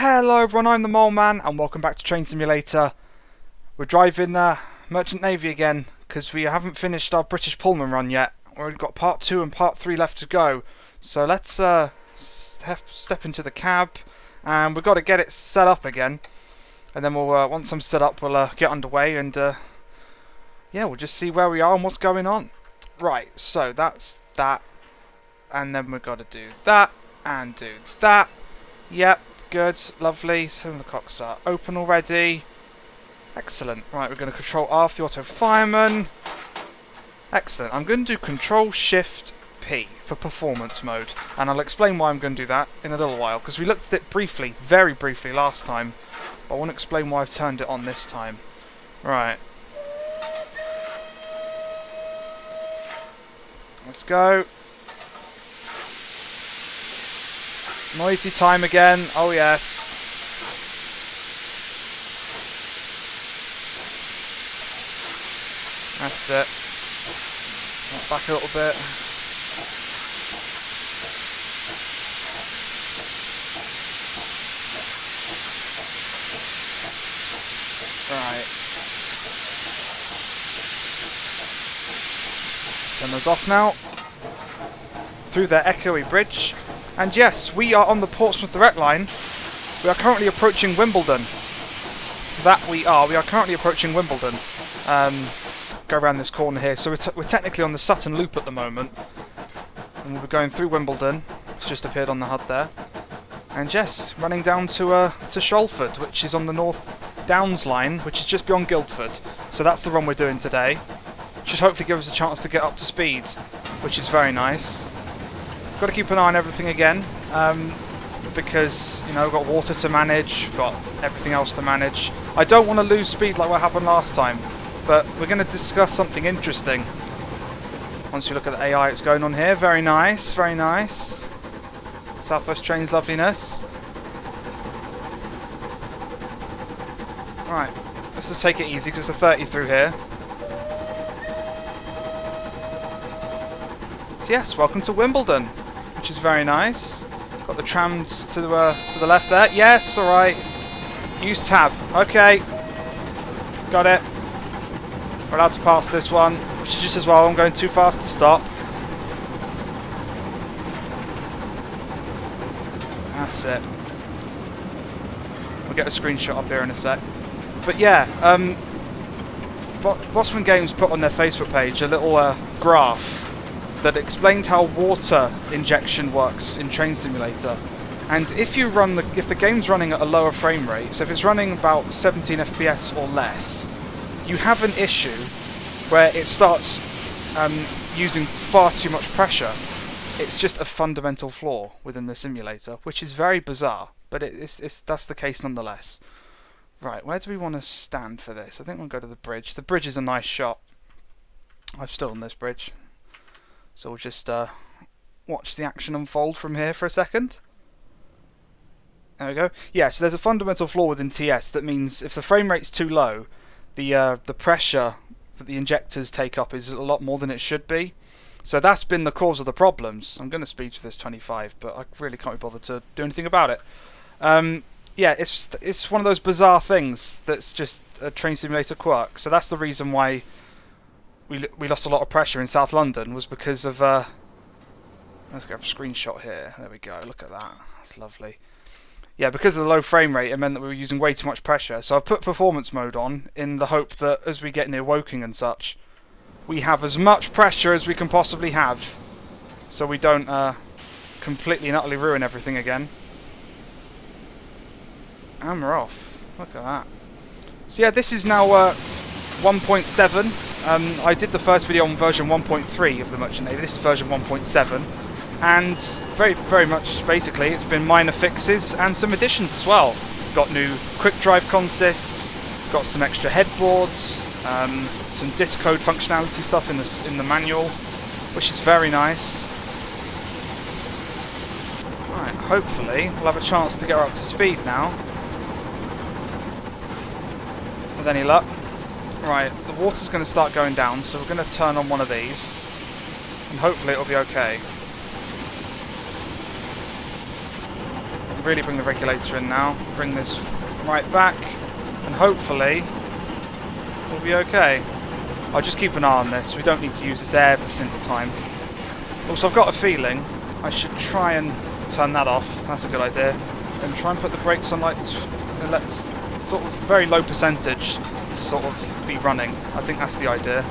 Hello everyone, I'm the Mole Man and welcome back to Train Simulator. We're driving Merchant Navy again because we haven't finished our British Pullman run yet. We've got part 2 and part 3 left to go. So let's step into the cab and we've got to get it set up again. And then we'll once I'm set up we'll get underway and yeah, we'll just see where we are and what's going on. Right, so that's that. And then we've got to do that and do that. Yep. Good, lovely. Some of the cocks are open already. Excellent. Right, we're going to control R for the auto fireman. Excellent. I'm going to do Control Shift P for performance mode, and I'll explain why I'm going to do that in a little while because we looked at it briefly, very briefly last time, but I want to explain why I've turned it on this time. Right. Let's go. Noisy time again. Oh yes. That's it. Back a little bit. Right. Turn those off now. Through their echoey bridge. And yes, we are on the Portsmouth direct line. We are currently approaching Wimbledon. That we are. We are currently approaching Wimbledon. Go around this corner here. So we're technically on the Sutton Loop at the moment. And we'll be going through Wimbledon. It's just appeared on the HUD there. And yes, running down to Shalford, which is on the North Downs line, which is just beyond Guildford. So that's the run we're doing today. Should hopefully give us a chance to get up to speed, which is very nice. Got to keep an eye on everything again, because you know we've got water to manage, we've got everything else to manage. I don't want to lose speed like what happened last time, but we're going to discuss something interesting. Once we look at the AI it's going on here, very nice, very nice. Southwest Trains loveliness. Right, let's just take it easy because it's a 30 through here. So yes, welcome to Wimbledon. Which is very nice. Got the trams to the left there. Yes, all right. Use tab. Okay. Got it. We're allowed to pass this one, which is just as well. I'm going too fast to stop. That's it. We'll get a screenshot up here in a sec. But yeah, Bossman Games put on their Facebook page a little graph that explained how water injection works in Train Simulator. And if the game's running at a lower frame rate, so if it's running about 17 FPS or less, you have an issue where it starts using far too much pressure. It's just a fundamental flaw within the simulator, which is very bizarre, but that's the case nonetheless. Right, where do we want to stand for this? I think we'll go to the bridge. The bridge is a nice shot. I've stood on this bridge. So we'll just watch the action unfold from here for a second. There we go. Yeah, so there's a fundamental flaw within TS that means if the frame rate's too low, the pressure that the injectors take up is a lot more than it should be. So that's been the cause of the problems. I'm going to speed to this 25, but I really can't be bothered to do anything about it. Yeah, it's one of those bizarre things that's just a Train Simulator quirk. So that's the reason why we lost a lot of pressure in South London, was because of let's grab a screenshot here. There we go. Look at that. That's lovely. Yeah, because of the low frame rate, it meant that we were using way too much pressure. So I've put performance mode on in the hope that as we get near Woking and such, we have as much pressure as we can possibly have, so we don't completely and utterly ruin everything again. And we're off. Look at that. So yeah, this is now 1.7. I did the first video on version 1.3 of the Merchant Navy. This is version 1.7, and very much basically it's been minor fixes and some additions as well. Got new quick drive consists, got some extra headboards, some disk code functionality stuff in the manual, which is very nice. Right, hopefully we'll have a chance to get her up to speed now, with any luck. Right, the water's going to start going down, so we're going to turn on one of these, and hopefully it'll be okay. really bring the regulator in now. Bring this right back, and hopefully we'll be okay. I'll just keep an eye on this. We don't need to use this every single time. Also, I've got a feeling I should try and turn that off. That's a good idea. And try and put the brakes on like let's sort of very low percentage to sort of be running. I think that's the idea.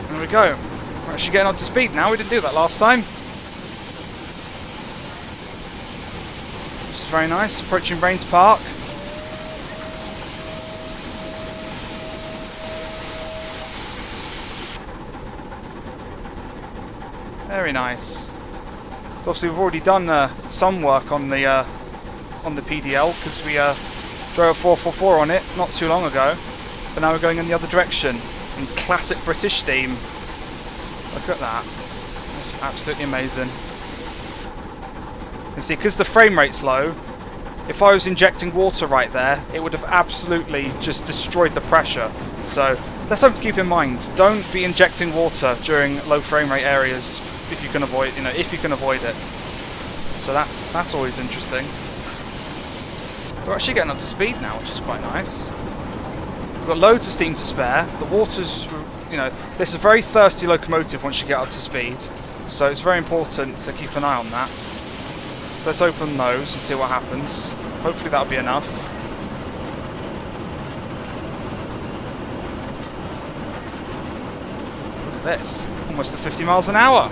There we go. We're actually getting on to speed now. We didn't do that last time. This is very nice. Approaching Rains Park. Very nice. So obviously we've already done some work on the PDL because we drove a 444 on it not too long ago, but now we're going in the other direction in classic British steam. Look at that. This is absolutely amazing. You see, because the frame rate's low, if I was injecting water right there, it would have absolutely just destroyed the pressure. So that's something to keep in mind. Don't be injecting water during low frame rate areas if you can avoid, if you can avoid it. So that's always interesting. We're actually getting up to speed now, which is quite nice. We've got loads of steam to spare. The water's, this is a very thirsty locomotive once you get up to speed. So it's very important to keep an eye on that. So let's open those and see what happens. Hopefully that'll be enough. Look at this. Almost to 50 miles an hour.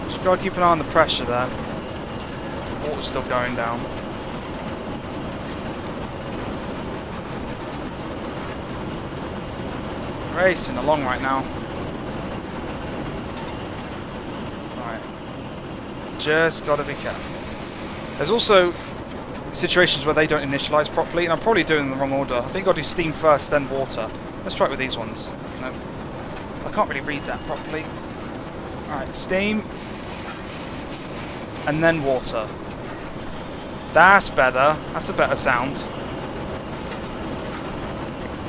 Just gotta keep an eye on the pressure there. The water's still going down. Racing along right now. Right. Just gotta be careful. There's also situations where they don't initialize properly, and I'm probably doing in the wrong order. I think I've got to do steam first, then water. Let's try it with these ones. No. I can't really read that properly. Alright, steam. And then water. That's better. That's a better sound.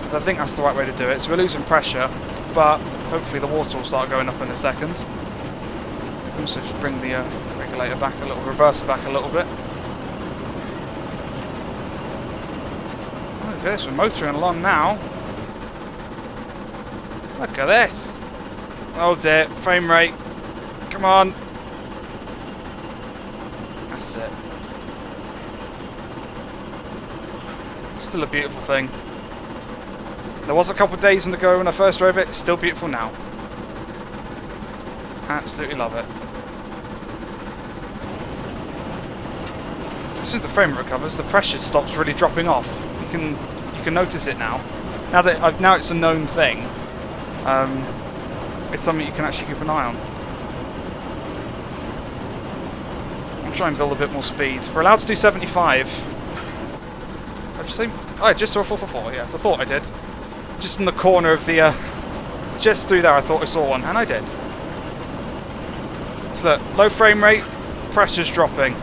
So I think that's the right way to do it. So we're losing pressure, but hopefully the water will start going up in a second. Also just bring the regulator back a little, reverse it back a little bit. Look at this, we're motoring along now. Look at this. Oh dear, frame rate. Come on. That's it. Still a beautiful thing. There was a couple of days ago when I first drove it, still beautiful now. Absolutely love it. So as soon as the frame rate recovers, the pressure stops really dropping off. You can notice it now. Now it's a known thing. It's something you can actually keep an eye on. I'll try and build a bit more speed. We're allowed to do 75. I just saw a 444. Yes, I thought I did. Just in the corner of the, just through there I thought I saw one, and I did. So look, low frame rate, pressure's dropping.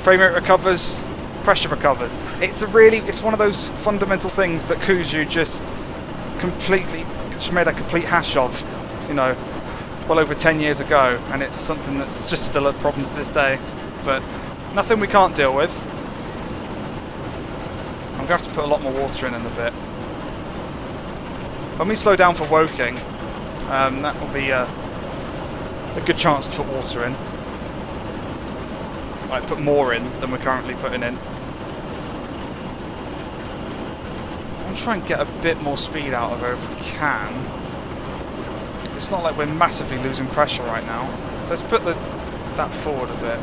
Frame rate recovers, pressure recovers. It's one of those fundamental things that Kuju just made a complete hash of, well over 10 years ago, and it's something that's just still a problem to this day. But nothing we can't deal with. I'm going to have to put a lot more water in a bit. When we slow down for Woking, that will be a good chance to put water in. Like, put more in than we're currently putting in. I'll try and get a bit more speed out of her if we can. It's not like we're massively losing pressure right now. So let's put that forward a bit.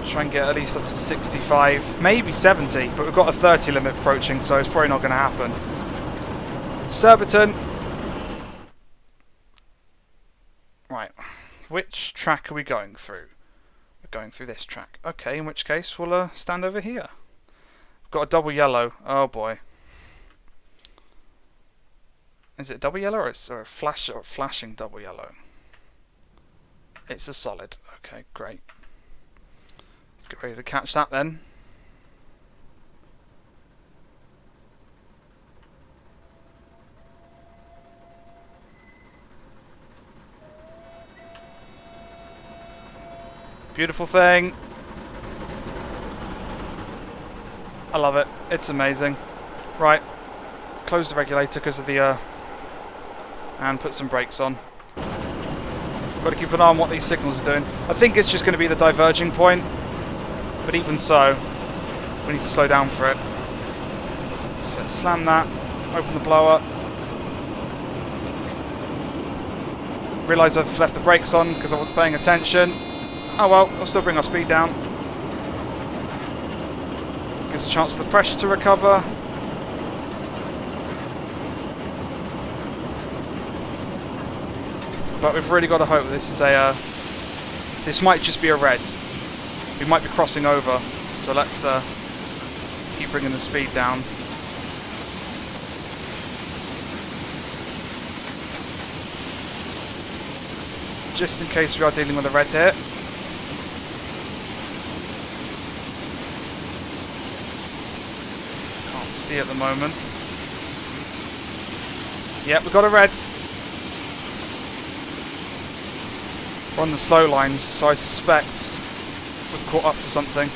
Try and get at least up to 65, maybe 70, but we've got a 30 limit approaching, so it's probably not going to happen. Surbiton. Right, which track are we going through? We're going through this track. Okay, in which case we'll stand over here. We've got a double yellow. Oh boy. Is it double yellow or it's a flashing double yellow? It's a solid. Okay, great. Get ready to catch that then. Beautiful thing. I love it. It's amazing. Right. Close the regulator because of the... and put some brakes on. Got to keep an eye on what these signals are doing. I think it's just going to be the diverging point. But even so, we need to slow down for it. So slam that. Open the blower. Realise I've left the brakes on because I wasn't paying attention. Oh well, we'll still bring our speed down. Gives a chance for the pressure to recover. But we've really got to hope this is a... this might just be a red. We might be crossing over. So let's keep bringing the speed down. Just in case we are dealing with a red here. Can't see at the moment. Yep, we've got a red. We're on the slow lines, so I suspect we've caught up to something.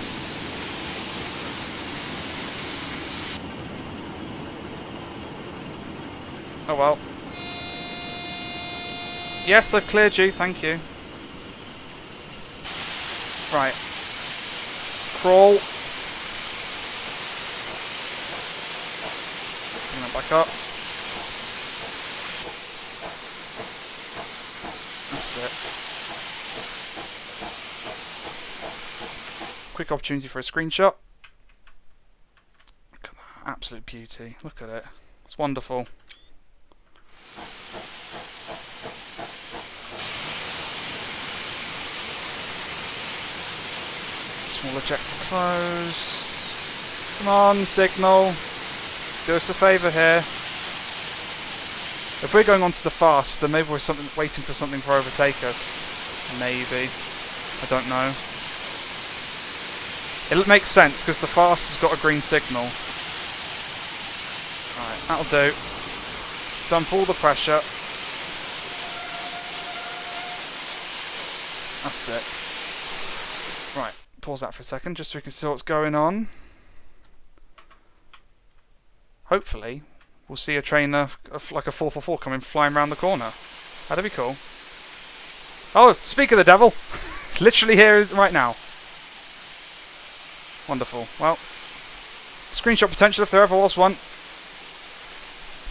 Oh well. Yes, I've cleared you, thank you. Right. Crawl. Bring that back up. That's it. Quick opportunity for a screenshot. Look at that, absolute beauty. Look at it. It's wonderful. Small ejector closed. Come on, signal. Do us a favour here. If we're going on to the fast, then maybe we're waiting for something to overtake us. Maybe. I don't know. It makes sense because the fast has got a green signal. Alright, that'll do. Dump all the pressure. That's it. Right, pause that for a second just so we can see what's going on. Hopefully, we'll see a train like a 444 coming flying around the corner. That'd be cool. Oh, speak of the devil! It's literally here right now. Wonderful. Well, screenshot potential if there ever was one.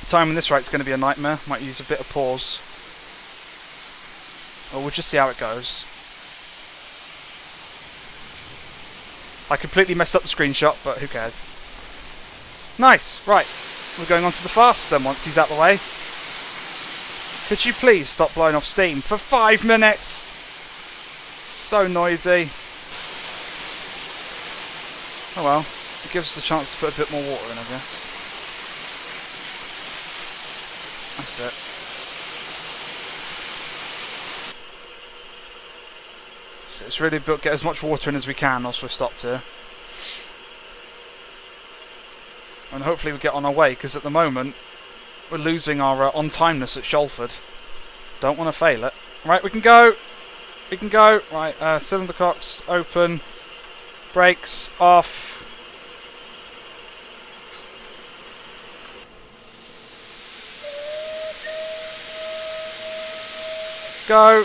Timing this right's going to be a nightmare. Might use a bit of pause. Or we'll just see how it goes. I completely messed up the screenshot, but who cares? Nice. Right. We're going on to the fast then once he's out the way. Could you please stop blowing off steam for 5 minutes? So noisy. Oh well, it gives us a chance to put a bit more water in, I guess. That's it. So it's really get as much water in as we can whilst we're stopped here. And hopefully we get on our way, because at the moment we're losing our on-timeness at Shalford. Don't want to fail it. Right, we can go! We can go! Right, cylinder cocks open. Brakes off. Go.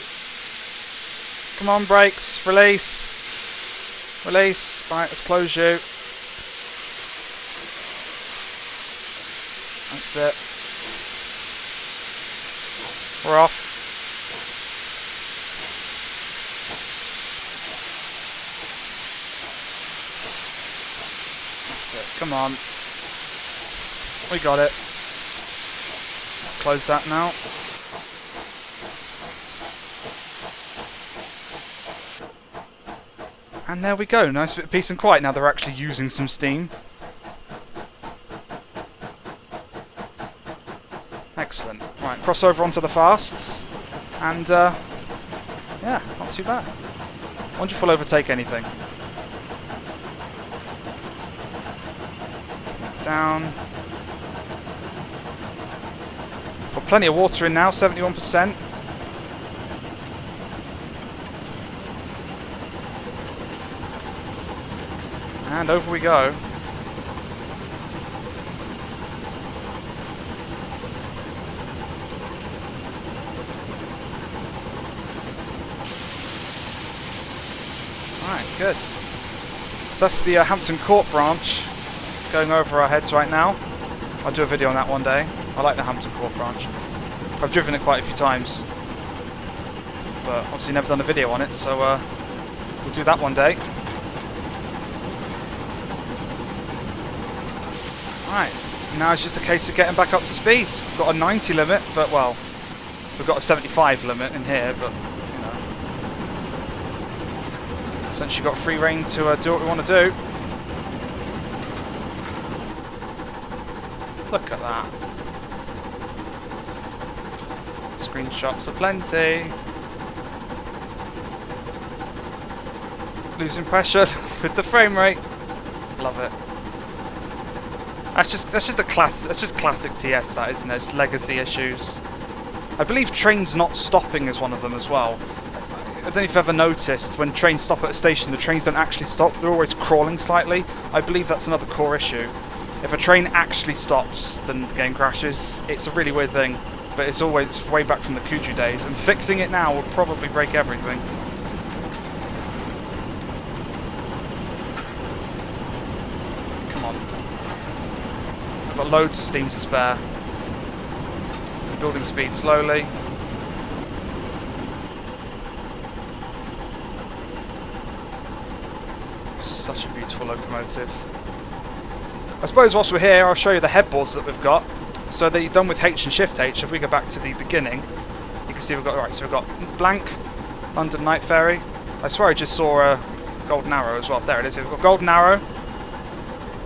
Come on, brakes. Release. Release. Right, let's close you. That's it. We're off. Come on. We got it. Close that now. And there we go. Nice bit of peace and quiet now they're actually using some steam. Excellent. Right, cross over onto the fasts. And, yeah, not too bad. Wonder if we'll overtake anything. Down. Got plenty of water in now, 71%. And over we go. Alright, good. So that's the Hampton Court branch going over our heads right now. I'll do a video on that one day. I like the Hampton Court branch. I've driven it quite a few times, but obviously never done a video on it, so we'll do that one day. Right, now it's just a case of getting back up to speed. We've got a 90 limit, but well, we've got a 75 limit in here, but you know, essentially got free rein to do what we want to do. Look at that. Screenshots are plenty. Losing pressure with the frame rate. Love it. That's just a classic TS, that, isn't it? Just legacy issues. I believe trains not stopping is one of them as well. I don't know if you've ever noticed when trains stop at a station, the trains don't actually stop. They're always crawling slightly. I believe that's another core issue. If a train actually stops, then the game crashes. It's a really weird thing, but it's always way back from the Kuju days, and fixing it now would probably break everything. Come on. I've got loads of steam to spare. Building speed slowly. Such a beautiful locomotive. I suppose whilst we're here, I'll show you the headboards that we've got. So they're done with H and Shift H. If we go back to the beginning, you can see we've got, right, so we've got blank, London Night Ferry. I swear I just saw a Golden Arrow as well. There it is. We've got Golden Arrow,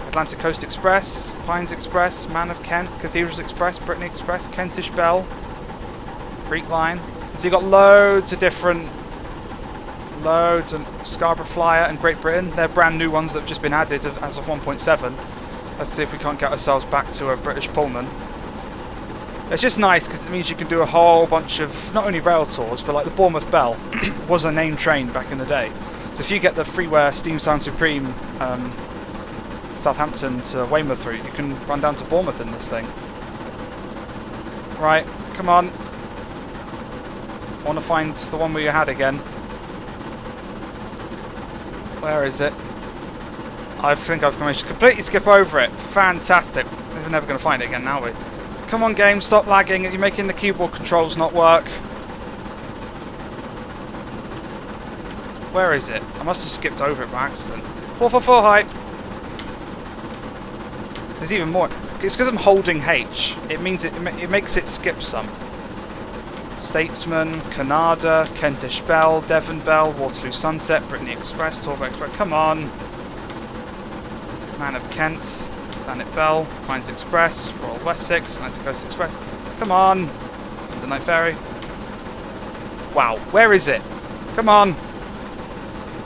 Atlantic Coast Express, Pines Express, Man of Kent, Cathedrals Express, Brittany Express, Kentish Bell, Greek Line. So you've got loads of Scarborough Flyer and Great Britain. They're brand new ones that have just been added as of 1.7. Let's see if we can't get ourselves back to a British Pullman. It's just nice because it means you can do a whole bunch of not only rail tours, but like the Bournemouth Bell was a named train back in the day. So if you get the Freeware Steam Sound Supreme Southampton to Weymouth route, you can run down to Bournemouth in this thing. Right, come on. I want to find the one we had again. Where is it? I think I've managed to completely skip over it. Fantastic. We're never going to find it again, now are we? Come on, game, stop lagging. You're making the keyboard controls not work. Where is it? I must have skipped over it by accident. 444 hype. There's even more. It's because I'm holding H. It means it makes it skip some. Statesman, Canada, Kentish Bell, Devon Bell, Waterloo Sunset, Brittany Express, Torval Express. Come on. Man of Kent, Planet Bell, Pines Express, Royal Wessex, Atlantic Coast Express. Come on. London Night Ferry. Wow, where is it? Come on.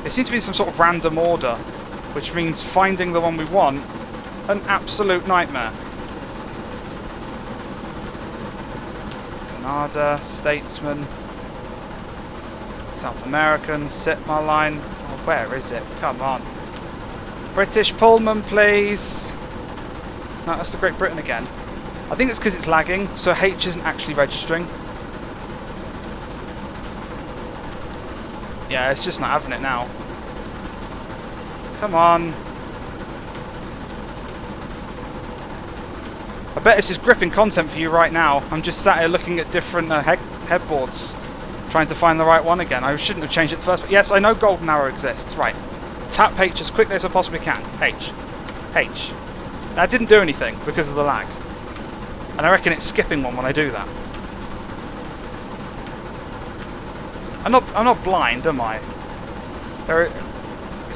It seems to be in some sort of random order, which means finding the one we want, an absolute nightmare. Canada, Statesman, South American, Mainline. Oh, where is it? Come on. British Pullman, please. No, that's the Great Britain again. I think it's because it's lagging, so H isn't actually registering. Yeah, it's just not having it now. Come on. I bet it's just gripping content for you right now. I'm just sat here looking at different headboards, trying to find the right one again. I shouldn't have changed it first, but yes, I know Golden Arrow exists. Right. Tap H as quickly as I possibly can. H. H. That didn't do anything because of the lag. And I reckon it's skipping one when I do that. I'm not blind, am I? There's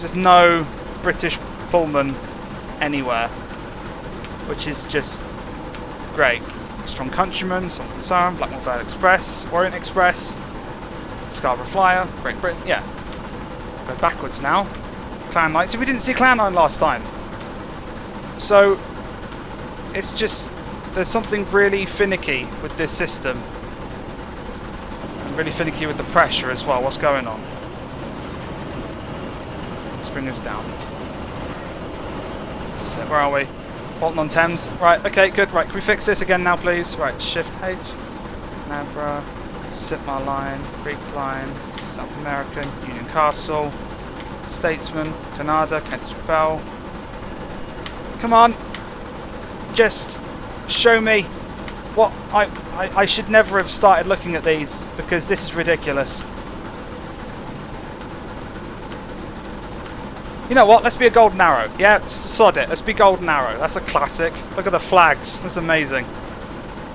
just no British Pullman anywhere, which is just great. Strong Countryman, Sultan Sound, Blackmore Vale Express, Orient Express, Scarborough Flyer, Great Britain. Yeah. Go backwards now. Clan Line. See, we didn't see Clan Line last time. So, it's just, there's something really finicky with this system. And really finicky with the pressure as well. What's going on? Let's bring this down. So where are we? Bolton on Thames. Right, okay, good. Right, can we fix this again now, please? Right, Shift H. Nabra. Sitmar Line. Greek Line. South American. Union Castle. Statesman. Canada. Kentish Bell. Come on. Just show me what I should never have started looking at these, because this is ridiculous. You know what? Let's be a golden arrow. Yeah, sod it. Let's be golden arrow. That's a classic. Look at the flags. That's amazing.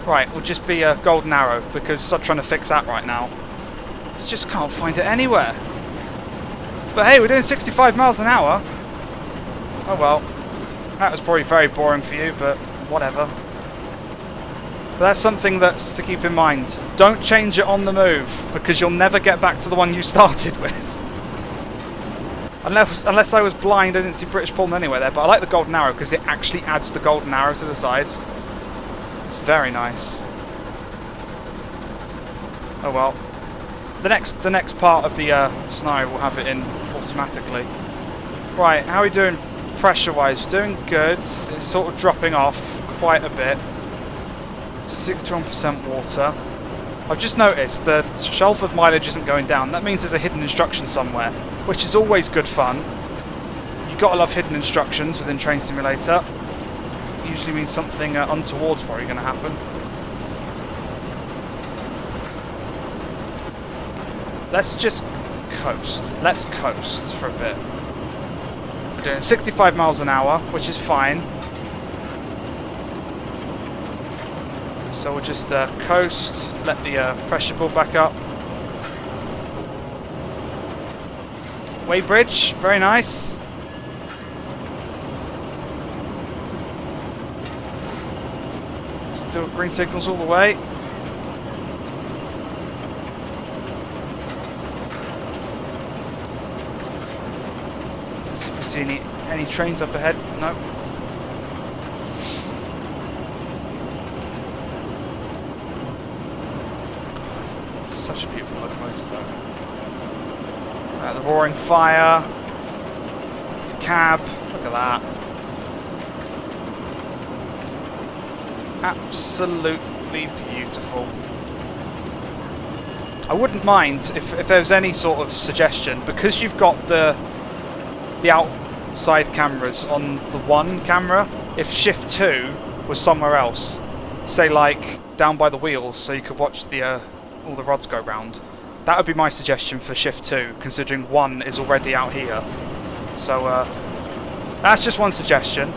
Right, we'll just be a golden arrow, because I'm trying to fix that right now. Just can't find it anywhere. But hey, we're doing 65 miles an hour. Oh well. That was probably very boring for you, but whatever. But that's something that's to keep in mind. Don't change it on the move, because you'll never get back to the one you started with. Unless I was blind, I didn't see British Pullman anywhere there, but I like the golden arrow because it actually adds the golden arrow to the side. It's very nice. Oh well. The next part of the scenario will have it in automatically. Right, how are we doing pressure-wise? Doing good. It's sort of dropping off quite a bit. 61% water. I've just noticed that Shalford mileage isn't going down. That means there's a hidden instruction somewhere, which is always good fun. You've got to love hidden instructions within Train Simulator. It usually means something untoward's probably going to happen. Let's just coast. Let's coast for a bit. We're doing 65 miles an hour, which is fine. So we'll just coast, let the pressure build back up. Weighbridge, very nice. Still green signals all the way. Let's see if we see any trains up ahead. No. Such a beautiful locomotive though. The roaring fire. The cab. Look at that. Absolutely beautiful. I wouldn't mind if there was any sort of suggestion, because you've got the outside cameras on the one camera, if Shift 2 was somewhere else, say like down by the wheels, so you could watch the all the rods go round. That would be my suggestion for Shift 2, considering 1 is already out here. So that's just one suggestion,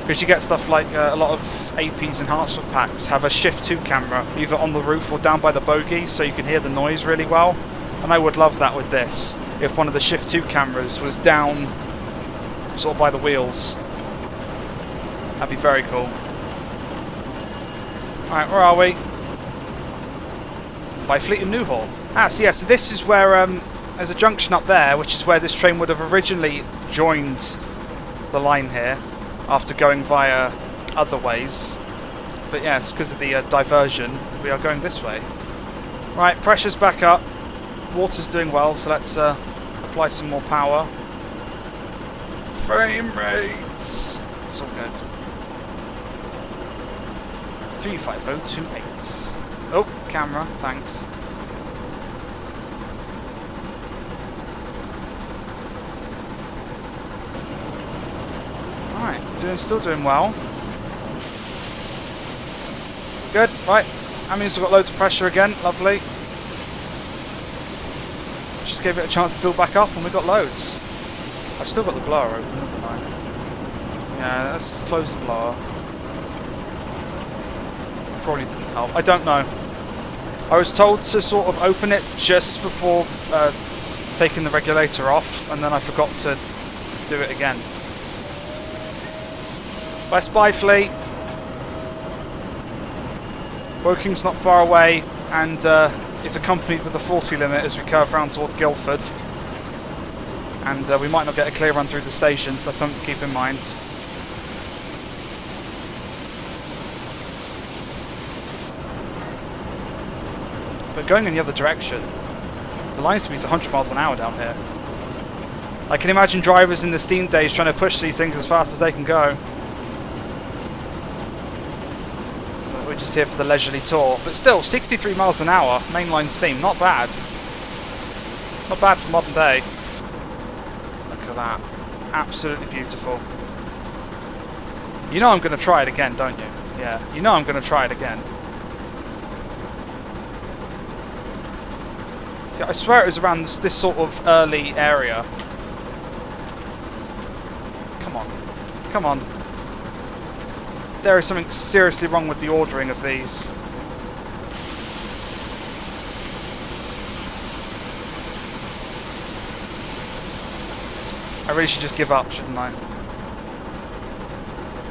because you get stuff like a lot of APs and Hartsford packs have a Shift 2 camera either on the roof or down by the bogies, so you can hear the noise really well. And I would love that with this, if one of the Shift 2 cameras was down sort of by the wheels. That'd be very cool. Alright, where are we? By Fleet and Newhall. So yeah, so this is where there's a junction up there, which is where this train would have originally joined the line here, after going via other ways. But yes, because of the diversion, we are going this way. Right, pressure's back up. Water's doing well, so let's apply some more power. Frame rates. It's all good. 35028. Oh, camera, thanks. Alright, still doing well. Good, right. That means we've got loads of pressure again, lovely. Just gave it a chance to fill back up and we got loads. I've still got the blower open, haven't I? Yeah, let's close the blower. Probably didn't help. I don't know. I was told to sort of open it just before taking the regulator off, and then I forgot to do it again. West Byfleet. Woking's not far away, and is accompanied with a 40 limit as we curve round towards Guildford. And we might not get a clear run through the station, so that's something to keep in mind. But going in the other direction, the line speed's 100 miles an hour down here. I can imagine drivers in the steam days trying to push these things as fast as they can go. But we're just here for the leisurely tour. But still, 63 miles an hour, mainline steam, not bad. Not bad for modern day. Look at that. Absolutely beautiful. You know I'm going to try it again, don't you? Yeah, you know I'm going to try it again. See, I swear it was around this sort of early area. Come on. Come on. There is something seriously wrong with the ordering of these. I really should just give up, shouldn't I?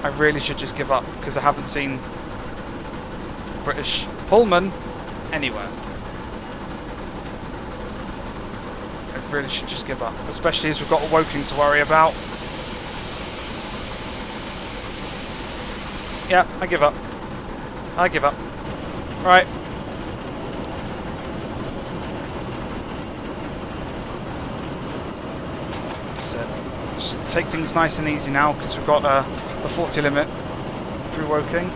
I really should just give up, because I haven't seen British Pullman anywhere. I really should just give up, especially as we've got Woking to worry about. Yeah, I give up. I give up. Right. So, just take things nice and easy now, because we've got a 40 limit through Woking.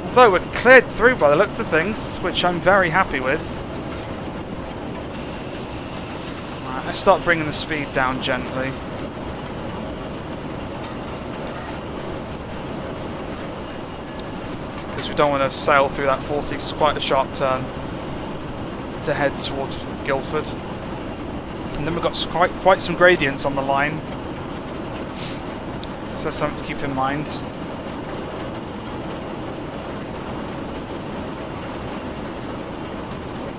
Although we're cleared through by the looks of things, which I'm very happy with. Right, let's start bringing the speed down gently. Because we don't want to sail through that 40, it's quite a sharp turn to head towards Guildford. And then we've got quite some gradients on the line. So that's something to keep in mind.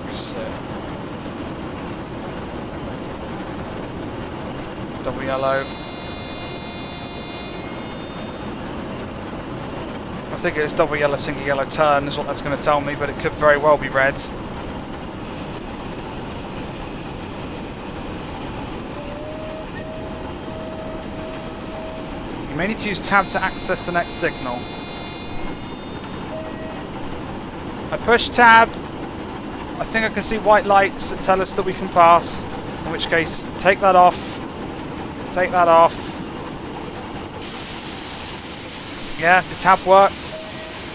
So, double yellow. I think it's double yellow, single yellow turn is what that's going to tell me, but it could very well be red. You may need to use tab to access the next signal. I push tab. I think I can see white lights that tell us that we can pass. In which case, take that off. Take that off. Yeah, did tab work?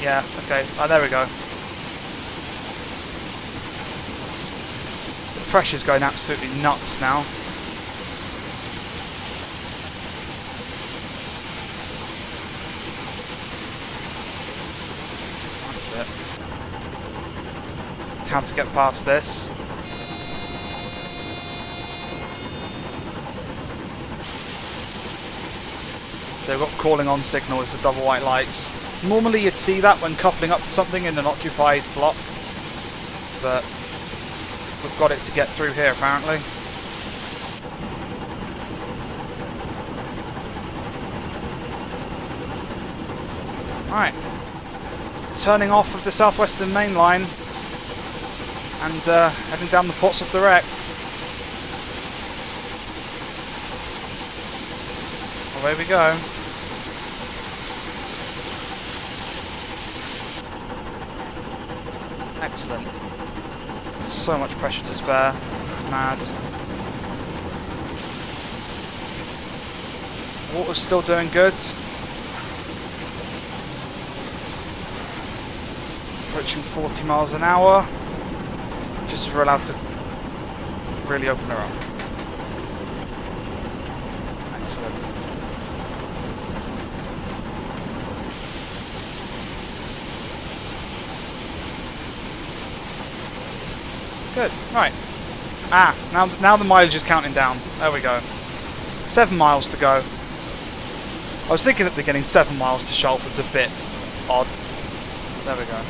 Yeah, okay. Oh, there we go. The pressure's going absolutely nuts now. Tab to get past this. So we've got calling on signal as the double white lights. Normally you'd see that when coupling up to something in an occupied block, but we've got it to get through here apparently. Right, turning off of the Southwestern Main Line and heading down the Portsmouth direct. Away we go. Excellent. So much pressure to spare. It's mad. Water's still doing good. Approaching 40 miles an hour. Just as we're allowed to really open her up. Excellent. Good. Right. Now the mileage is counting down. There we go. 7 miles to go. I was thinking at the beginning 7 miles to Shalford's a bit odd. There we go.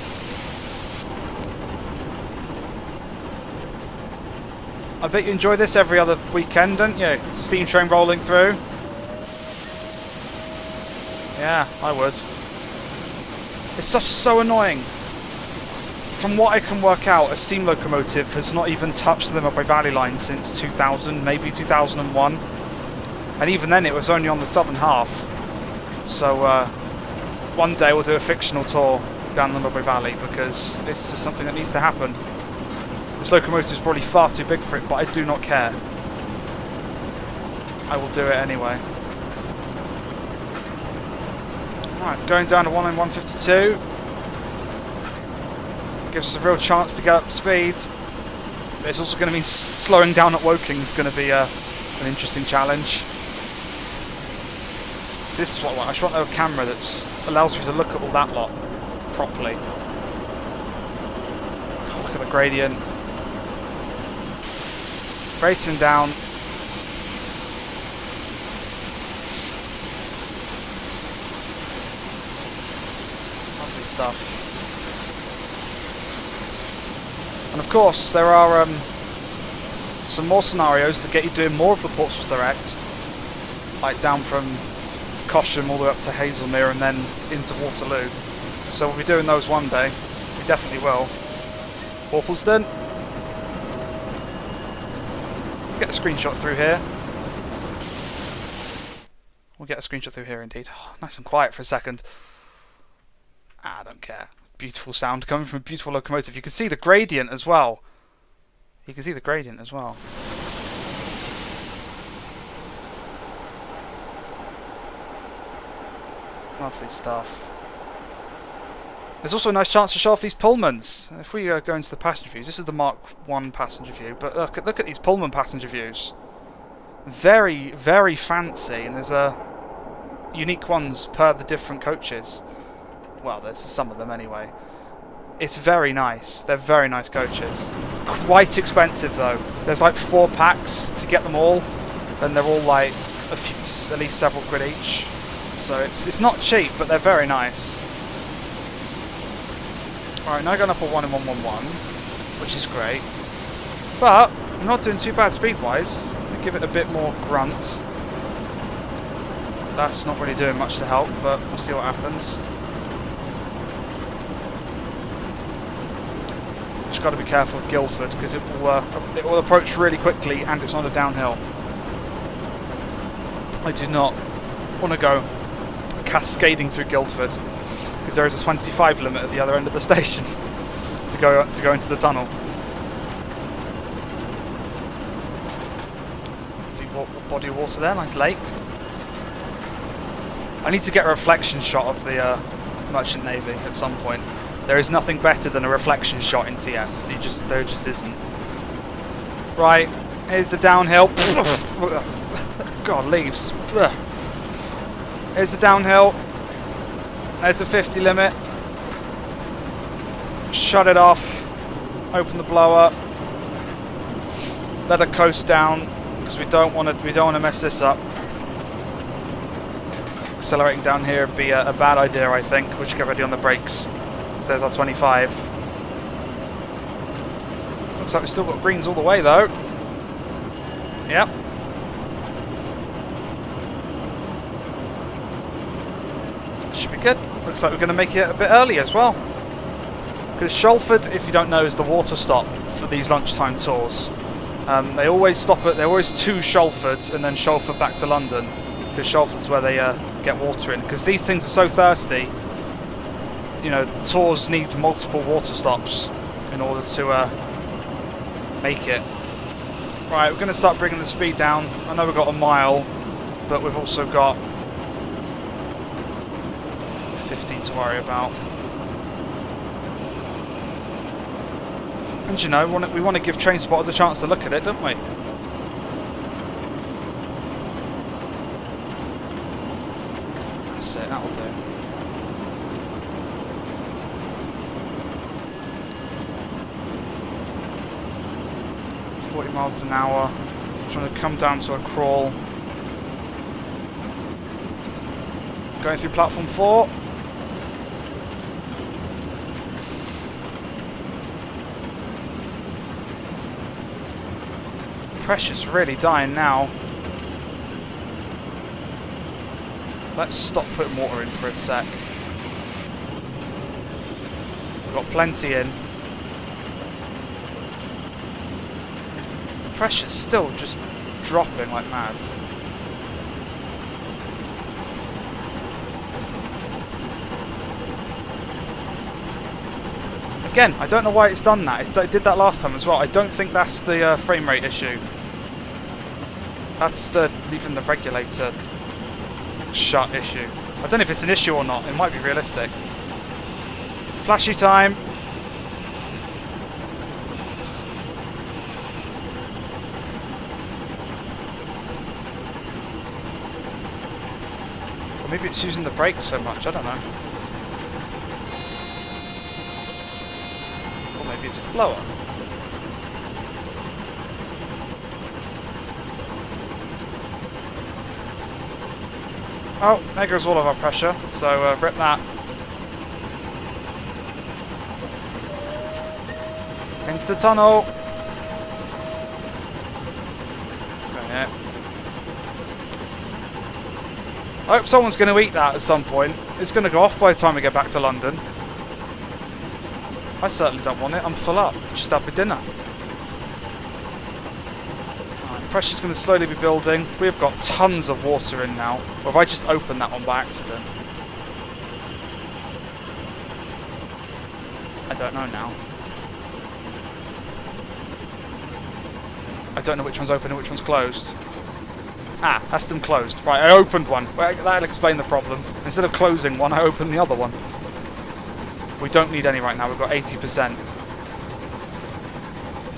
I bet you enjoy this every other weekend, don't you? Steam train rolling through. Yeah, I would. It's so annoying. From what I can work out, a steam locomotive has not even touched the Midway Valley line since 2000, maybe 2001. And even then it was only on the southern half. So one day we'll do a fictional tour down the Midway Valley because it's just something that needs to happen. This locomotive is probably far too big for it, but I do not care. I will do it anyway. Right, going down to 1 in 152. Gives us a real chance to get up to speed. But it's also going to mean slowing down at Woking is going to be an interesting challenge. So this is what I want. I just want a camera that allows me to look at all that lot properly. Oh, look at the gradient. Racing down. Lovely stuff. And of course, there are some more scenarios that get you doing more of the Portsmouth Direct, like down from Cosham all the way up to Hazelmere and then into Waterloo. So we'll be doing those one day. We definitely will. Worplesdon. Get a screenshot through here. We'll get a screenshot through here indeed. Oh, nice and quiet for a second. I don't care. Beautiful sound coming from a beautiful locomotive. You can see the gradient as well. You can see the gradient as well. Lovely stuff. There's also a nice chance to show off these Pullmans. If we go into the passenger views, this is the Mark 1 passenger view, but look at these Pullman passenger views. Very, very fancy, and there's unique ones per the different coaches. Well, there's some of them anyway. It's very nice. They're very nice coaches. Quite expensive though. There's like 4 packs to get them all, and they're all like at least several quid each. So it's not cheap, but they're very nice. Alright, now going up a 1 in 111, which is great. But I'm not doing too bad speed-wise. I give it a bit more grunt. That's not really doing much to help, but we'll see what happens. Just got to be careful with Guildford because it will approach really quickly, and it's on a downhill. I do not want to go cascading through Guildford because there is a 25 limit at the other end of the station to go into the tunnel. Body of water there, nice lake. I need to get a reflection shot of the Merchant Navy at some point. There is nothing better than a reflection shot in TS. There just isn't. Right, here's the downhill. God, leaves. Here's the downhill. There's the 50 limit. Shut it off. Open the blower. Let her coast down because we don't want to mess this up. Accelerating down here would be a bad idea, I think. We'll just get ready on the brakes. So there's our 25. Looks like we've still got greens all the way though. Yep. Should be good. Looks like we're going to make it a bit early as well. Because Shalford, if you don't know, is the water stop for these lunchtime tours. They always stop at, they're always to Shalford and then Shalford back to London. Because Shalford's where they get water in. Because these things are so thirsty, you know, the tours need multiple water stops in order to make it. Right, we're going to start bringing the speed down. I know we've got a mile, but we've also got 50 to worry about. And you know, we want to give train spotters a chance to look at it, don't we? That's it, that'll do. Miles an hour. Trying to come down to a crawl. Going through platform 4. Pressure's really dying now. Let's stop putting water in for a sec. We've got plenty in. Pressure's still just dropping like mad. Again, I don't know why it's done that. It did that last time as well. I don't think that's the frame rate issue. That's the leaving the regulator shut issue. I don't know if it's an issue or not. It might be realistic. Flashy time. Or maybe it's using the brakes so much. I don't know. Or maybe it's the blower. Oh, there goes all of our pressure, so rip that. Into the tunnel. Okay. I hope someone's going to eat that at some point. It's going to go off by the time we get back to London. I certainly don't want it. I'm full up. Just had my dinner. Pressure's going to slowly be building. We've got tons of water in now. Or have I just opened that one by accident? I don't know now. I don't know which one's open and which one's closed. Ah, that's them closed. Right, I opened one. Well, that'll explain the problem. Instead of closing one, I opened the other one. We don't need any right now. We've got 80%.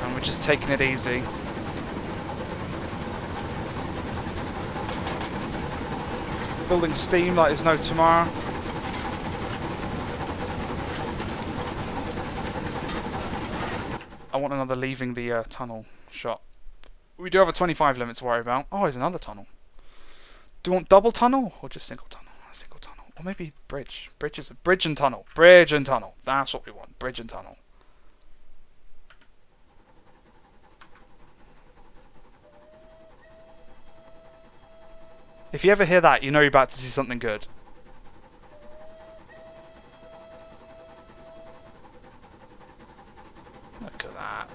And we're just taking it easy. Building steam like there's no tomorrow. I want another leaving the tunnel shot. We do have a 25 limit to worry about. Oh, there's another tunnel. Do you want double tunnel or just single tunnel? A single tunnel. Or maybe bridge. Bridge and tunnel. Bridge and tunnel. That's what we want. Bridge and tunnel. If you ever hear that, you know you're about to see something good. Look at that.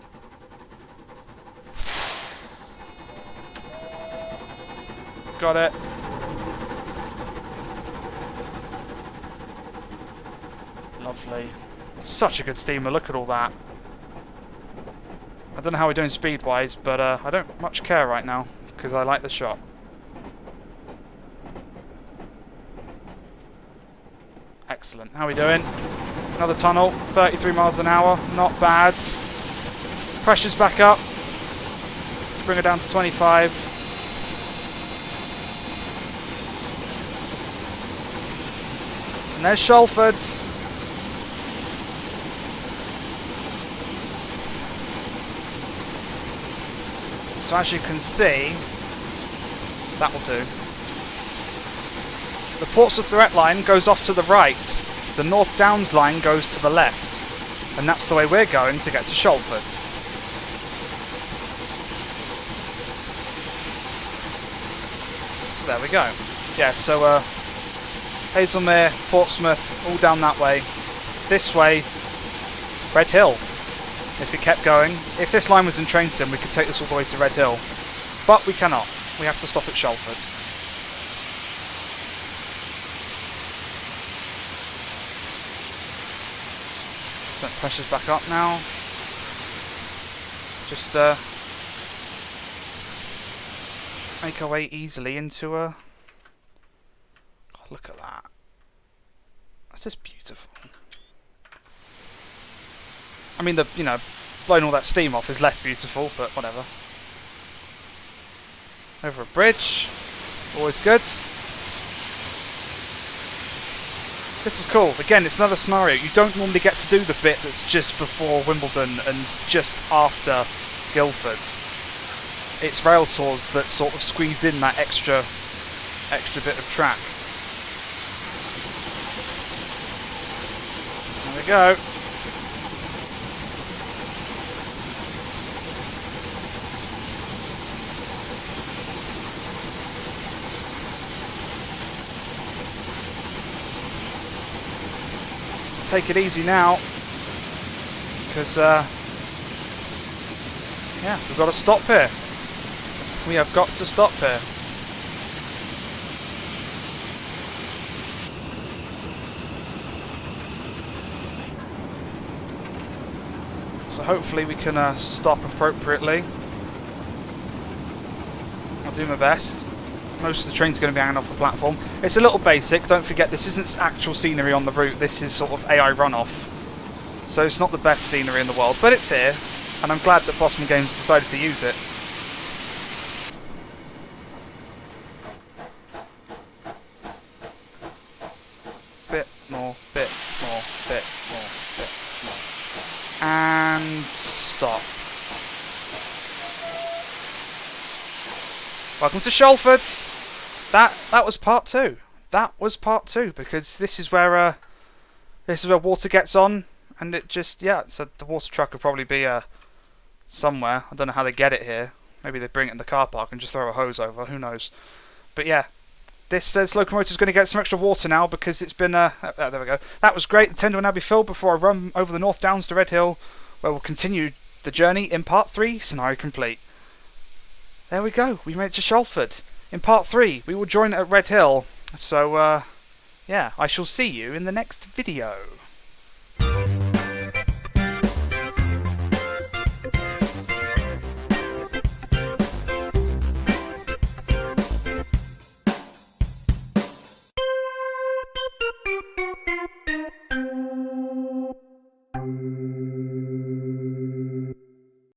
Got it. Lovely. Such a good steamer, look at all that. I don't know how we're doing speed-wise, but I don't much care right now, because I like the shot. Excellent. How are we doing? Another tunnel, 33 miles an hour, not bad. Pressure's back up. Let's bring it down to 25. And there's Shalford. So as you can see, that will do. The Portsmouth direct line goes off to the right. The North Downs line goes to the left. And that's the way we're going to get to Shalford. So there we go. Yeah, so Hazelmere, Portsmouth, all down that way. This way, Red Hill. If it kept going. If this line was in Trainsim, we could take this all the way to Red Hill. But we cannot. We have to stop at Shalford. So pressure's back up now. Just make our way easily into a... God, look at that. That's just beautiful. I mean, blowing all that steam off is less beautiful, but whatever. Over a bridge. Always good. This is cool. Again, it's another scenario. You don't normally get to do the bit that's just before Wimbledon and just after Guildford. It's rail tours that sort of squeeze in that extra bit of track. There we go. Take it easy now, because yeah, we've got to stop here. We have got to stop here. So hopefully we can stop appropriately. I'll do my best. Most of the trains are going to be hanging off the platform. It's a little basic. Don't forget, this isn't actual scenery on the route. This is sort of AI runoff. So it's not the best scenery in the world, but it's here. And I'm glad that Bossman Games decided to use it. Bit more, bit more, bit more, bit more. And stop. Welcome to Shalford. That was part 2. That was part 2 because this is where water gets on, and it just so the water truck will probably be somewhere. I don't know how they get it here. Maybe they bring it in the car park and just throw a hose over. Who knows? But yeah, this locomotive's going to get some extra water now because it's been there we go. That was great. The tender will now be filled before I run over the North Downs to Redhill, where we'll continue the journey in part 3. Scenario complete. There we go. We made it to Shalford. In part 3, we will join at Redhill. So, yeah, I shall see you in the next video.